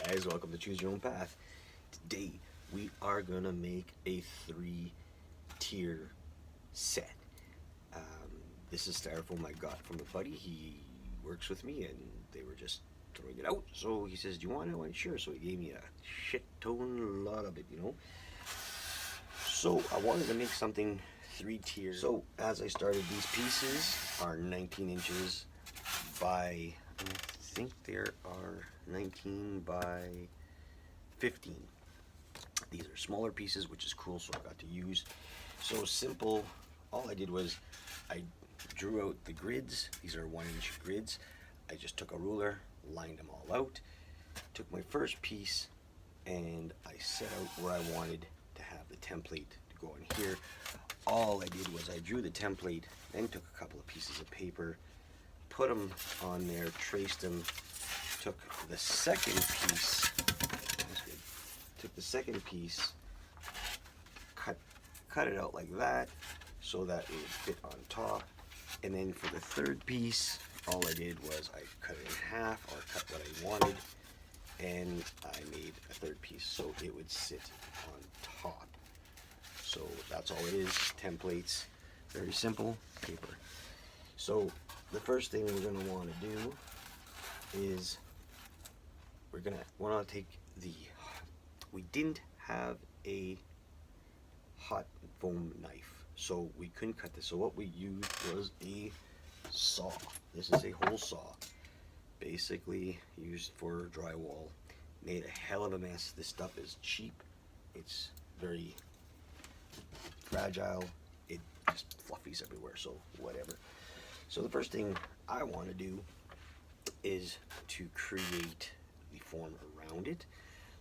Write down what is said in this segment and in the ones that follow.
guys, welcome to Choose Your Own Path. Today we are gonna make a 3-tier set. This is styrofoam I got from a buddy. He works with me and they were just throwing it out. So he says, do you want it? I went, sure. So he gave me a shit ton lot of it, So I wanted to make something 3-tier. So as I started, these pieces are 19 inches by, I think there are 19 by 15. These are smaller pieces, which is cool, so I got to use. So simple, all I did was I drew out the grids. These are 1-inch grids. I just took a ruler, lined them all out, took my first piece, and I set out where I wanted to have the template to go in here. All I did was I drew the template, then took a couple of pieces of paper, put them on there, traced them, took the second piece, cut it out like that so that it would fit on top. And then for the third piece, all I did was I cut it in half, or cut what I wanted, and I made a third piece so it would sit on top. So that's all it is, templates, very simple, paper. So the first thing we're going to want to do is we're going to want to take we didn't have a hot foam knife, so we couldn't cut this. So what we used was a saw. This is a hole saw, basically used for drywall. Made a hell of a mess. This stuff is cheap. It's very fragile. It just fluffies everywhere, so whatever. So the first thing I want to do is to create the form around it.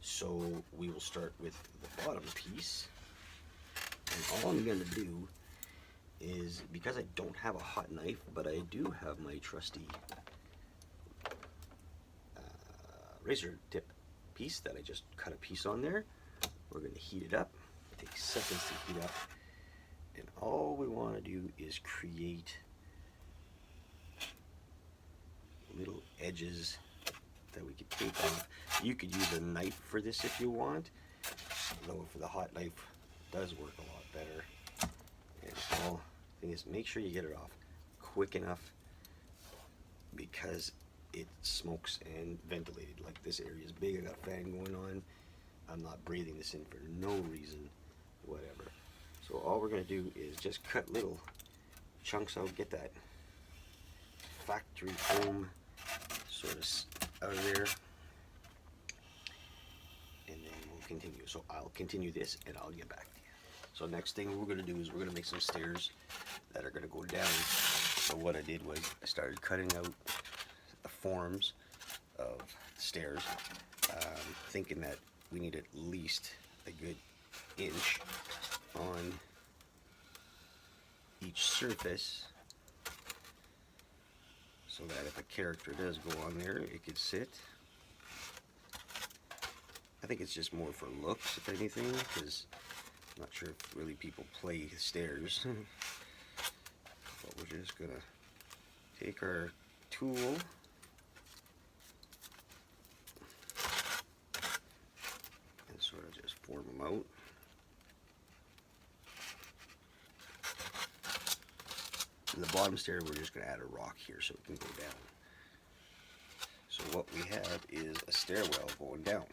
So we will start with the bottom piece. And all I'm going to do is, because I don't have a hot knife, but I do have my trusty razor tip piece that I just cut a piece on there. We're going to heat it up. It takes seconds to heat up. And all we want to do is create little edges that we could take off. You could use a knife for this if you want, though for the hot knife it does work a lot better. And all thing is, make sure you get it off quick enough, because it smokes and ventilated. Like, this area is big, I got a fan going on, I'm not breathing this in for no reason whatever. So all we're going to do is just cut little chunks out, get that factory foam sort of out of there, and then we'll continue. So I'll continue this and I'll get back to you. So next thing we're going to do is we're going to make some stairs that are going to go down. So what I did was I started cutting out the forms of stairs, thinking that we need at least a good inch on each surface, so that if a character does go on there, it could sit. I think it's just more for looks, if anything, because I'm not sure if really people play stairs. But we're just gonna take our tool and sort of just form them out. And the bottom stair, we're just going to add a rock here so it can go down. So what we have is a stairwell going down.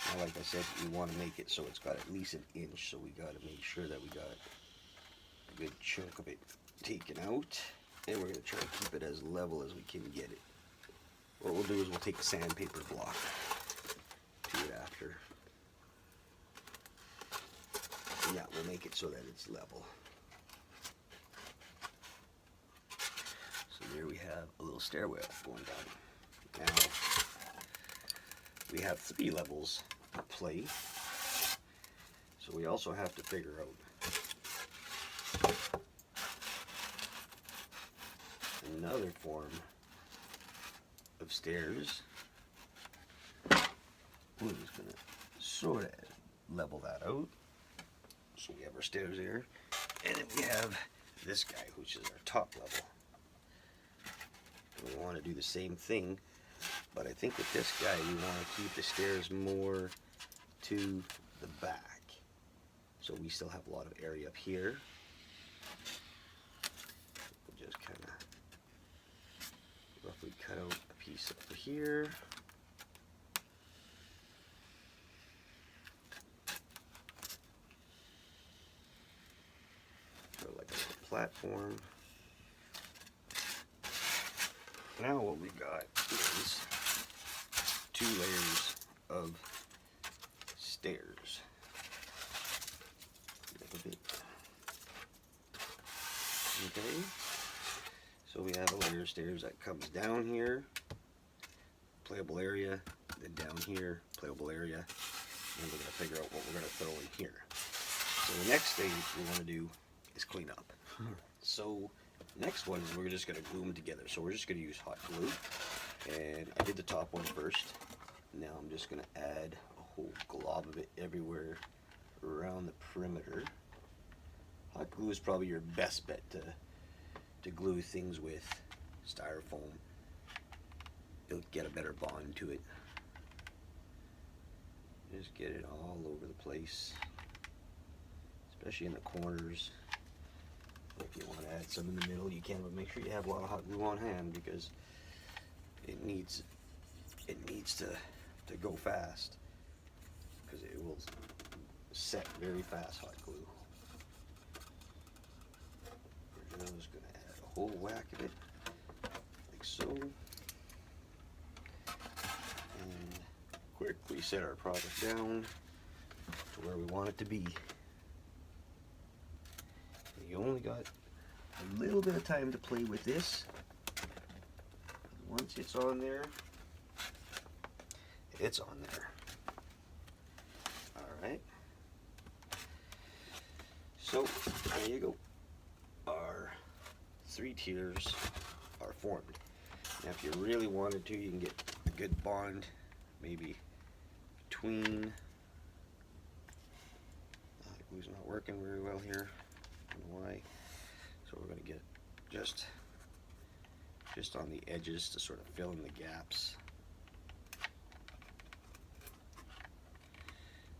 Now, like I said, we want to make it so it's got at least an inch, so we got to make sure that we got a good chunk of it taken out, and we're going to try to keep it as level as we can get it. What we'll do is we'll take a sandpaper block to it after. And yeah, we'll make it so that it's level. Here we have a little stairwell going down. Now, we have 3 levels to play, so we also have to figure out another form of stairs. We're just going to sort of level that out. So we have our stairs there, and then we have this guy, which is our top level. We want to do the same thing, But I think with this guy, we want to keep the stairs more to the back. So we still have a lot of area up here. We'll just kind of roughly cut out a piece over here. So like a little platform. Now what we got is 2 layers of stairs. Okay, so we have a layer of stairs that comes down here, playable area, then down here, playable area, and we're going to figure out what we're going to throw in here. So the next thing we want to do is clean up. So next one is we're just going to glue them together. So we're just going to use hot glue, and I did the top one first. Now I'm just going to add a whole glob of it everywhere around the perimeter. Hot glue is probably your best bet to glue things with. Styrofoam, you'll get a better bond to it. Just get it all over the place, especially in the corners. If you want to add some in the middle, you can, but make sure you have a lot of hot glue on hand because it needs to go fast, because it will set very fast, hot glue. We're just going to add a whole whack of it, like so, and quickly set our product down to where we want it to be. You only got a little bit of time to play with this. Once it's on there, it's on there. Alright. So, there you go. Our 3 tiers are formed. Now if you really wanted to, you can get a good bond maybe between. Glue's not working very well here. I don't know why. So we're going to get just on the edges to sort of fill in the gaps.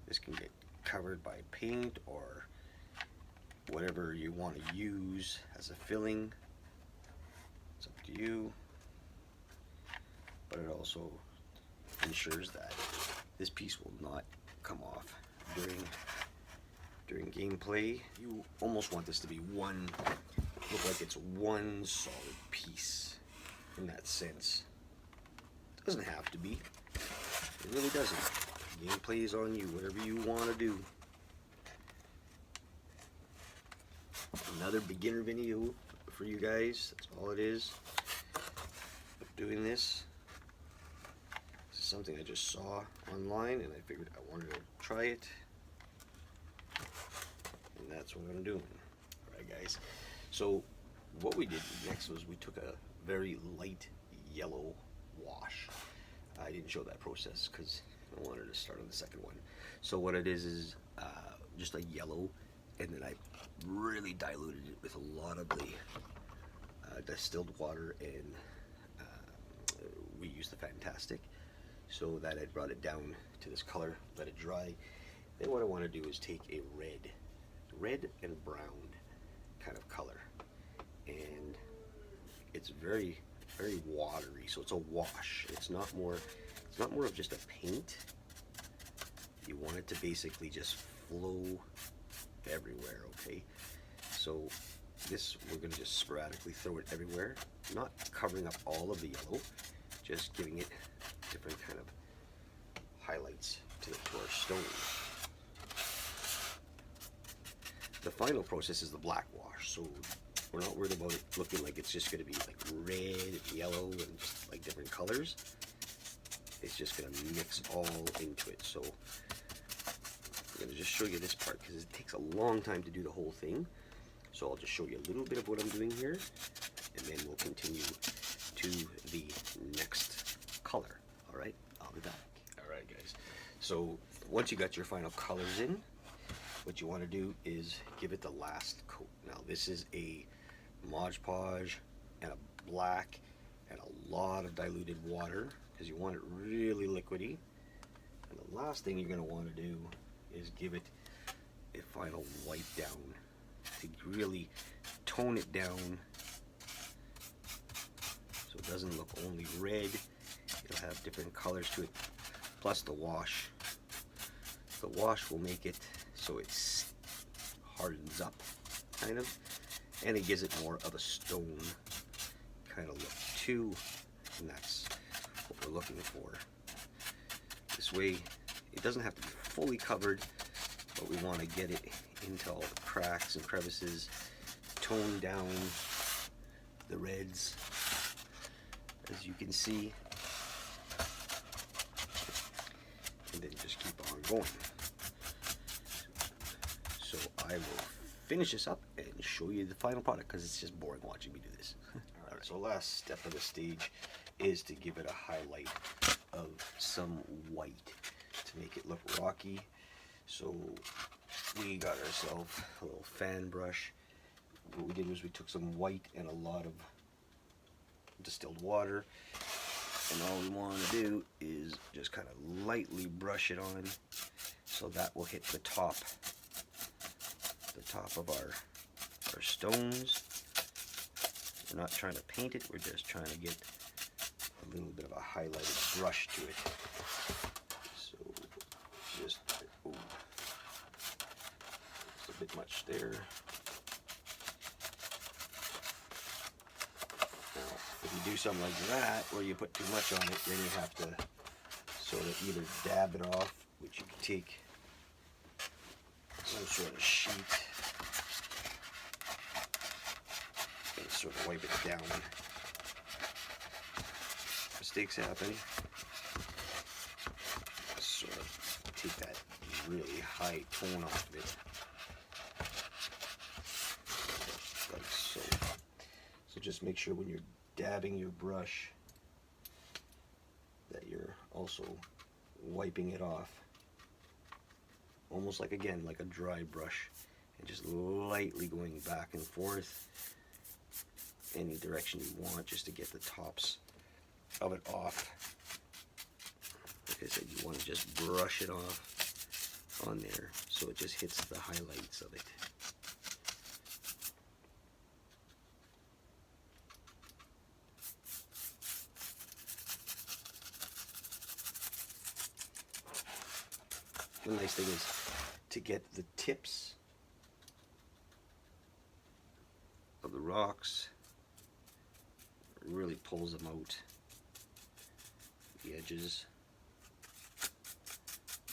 This can get covered by paint or whatever you want to use as a filling. It's up to you. But it also ensures that this piece will not come off during gameplay. You almost want this to be look like it's one solid piece in that sense. It doesn't have to be. It really doesn't. Gameplay is on you, whatever you want to do. Another beginner video for you guys. That's all it is. Doing this. This is something I just saw online and I figured I wanted to try it. And that's what I'm doing. Alright guys. So what we did next was we took a very light yellow wash. I didn't show that process because I wanted to start on the second one. So what it is just a yellow, and then I really diluted it with a lot of the distilled water, and we used the Fantastic, so that I brought it down to this color, let it dry. Then what I want to do is take a red and brown kind of color, and it's very watery, so it's a wash. It's not more of just a paint. You want it to basically just flow everywhere, okay? So this, we're going to just sporadically throw it everywhere, not covering up all of the yellow, just giving it different kind of highlights to our stone. The final process is the black wash, so we're not worried about it looking like it's just going to be like red and yellow and just like different colors. It's just going to mix all into it. So I'm going to just show you this part because it takes a long time to do the whole thing. So I'll just show you a little bit of what I'm doing here, and then we'll continue to the next color. All right, I'll be back. All right, guys. So once you got your final colors in, what you want to do is give it the last coat. Now this is a Mod Podge and a black and a lot of diluted water because you want it really liquidy. And the last thing you're going to want to do is give it a final wipe down to really tone it down so it doesn't look only red. It'll have different colors to it, plus the wash. The wash will make it so it hardens up, kind of, and it gives it more of a stone kind of look too, and that's what we're looking for. This way, it doesn't have to be fully covered, but we want to get it into all the cracks and crevices, tone down the reds, as you can see, and then just keep on going. So I will finish this up and show you the final product, because it's just boring watching me do this. Alright, so last step of the stage is to give it a highlight of some white to make it look rocky. So we got ourselves a little fan brush. What we did was we took some white and a lot of distilled water, and all we want to do is just kind of lightly brush it on, so that will hit the top of our stones. We're not trying to paint it, we're just trying to get a little bit of a highlighted brush to it. So just, oh, it's a bit much there. Now, if you do something like that, where you put too much on it, then you have to sort of either dab it off, which you can take some sort of sheet and sort of wipe it down. Mistakes happen. Sort of take that really high tone off of it, like so. So just make sure when you're dabbing your brush that you're also wiping it off, almost like, again, like a dry brush, and just lightly going back and forth any direction you want, just to get the tops of it off. Like I said, you want to just brush it off on there so it just hits the highlights of it. The nice thing is to get the tips of the rocks. It really pulls them out. The edges,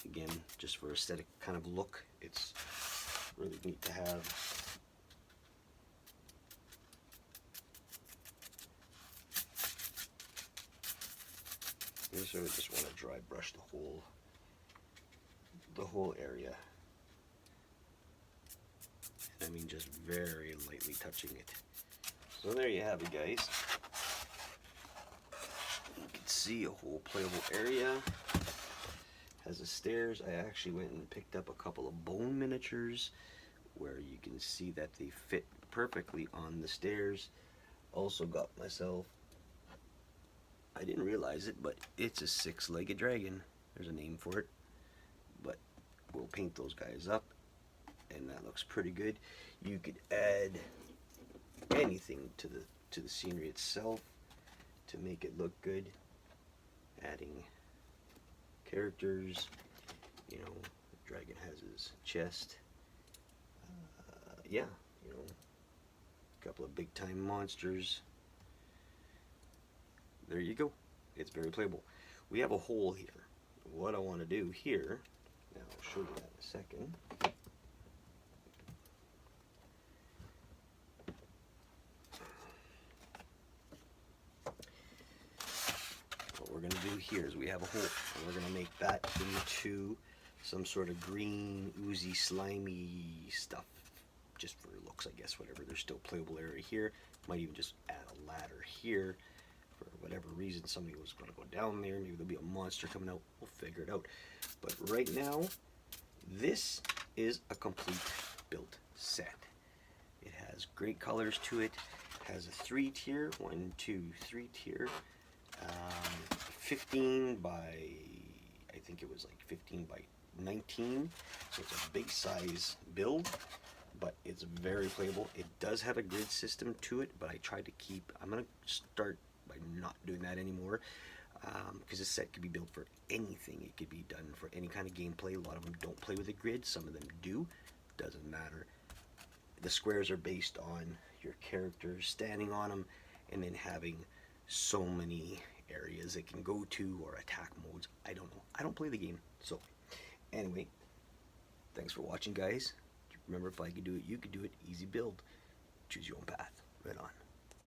again, just for aesthetic kind of look, it's really neat to have. You sort of just want to dry brush the whole area. I mean, just very lightly touching it. So there you have it, guys. You can see a whole playable area. Has the stairs. I actually went and picked up a couple of bone miniatures where you can see that they fit perfectly on the stairs. Also got myself, I didn't realize it, but it's a six-legged dragon. There's a name for it. But we'll paint those guys up, and that looks pretty good. You could add anything to the scenery itself to make it look good. Adding characters, you know, the dragon has his chest. Yeah, you know, a couple of big time monsters. There you go. It's very playable. We have a hole here. What I want to do here, now I'll show you that in a second. What we're going to do here is we have a hole, and we're going to make that into some sort of green, oozy, slimy stuff, just for looks, I guess, whatever. There's still playable area here. Might even just add a ladder here. For whatever reason, somebody was going to go down there. Maybe there'll be a monster coming out. We'll figure it out. But right now, this is a complete built set. It has great colors to it. Has a 3-tier, 1, 2, 3 tier. 15 by, I think it was like 15 by 19, so it's a big size build, but it's very playable. It does have a grid system to it, but I tried to keep, I'm going to start by not doing that anymore, because this set could be built for anything. It could be done for any kind of gameplay. A lot of them don't play with a grid, some of them do, doesn't matter. The squares are based on your characters standing on them, and then having so many areas it can go to, or attack modes. I don't know. I don't play the game. So anyway, thanks for watching, guys. Remember, if I could do it, you could do it. Easy build. Choose your own path. Right on.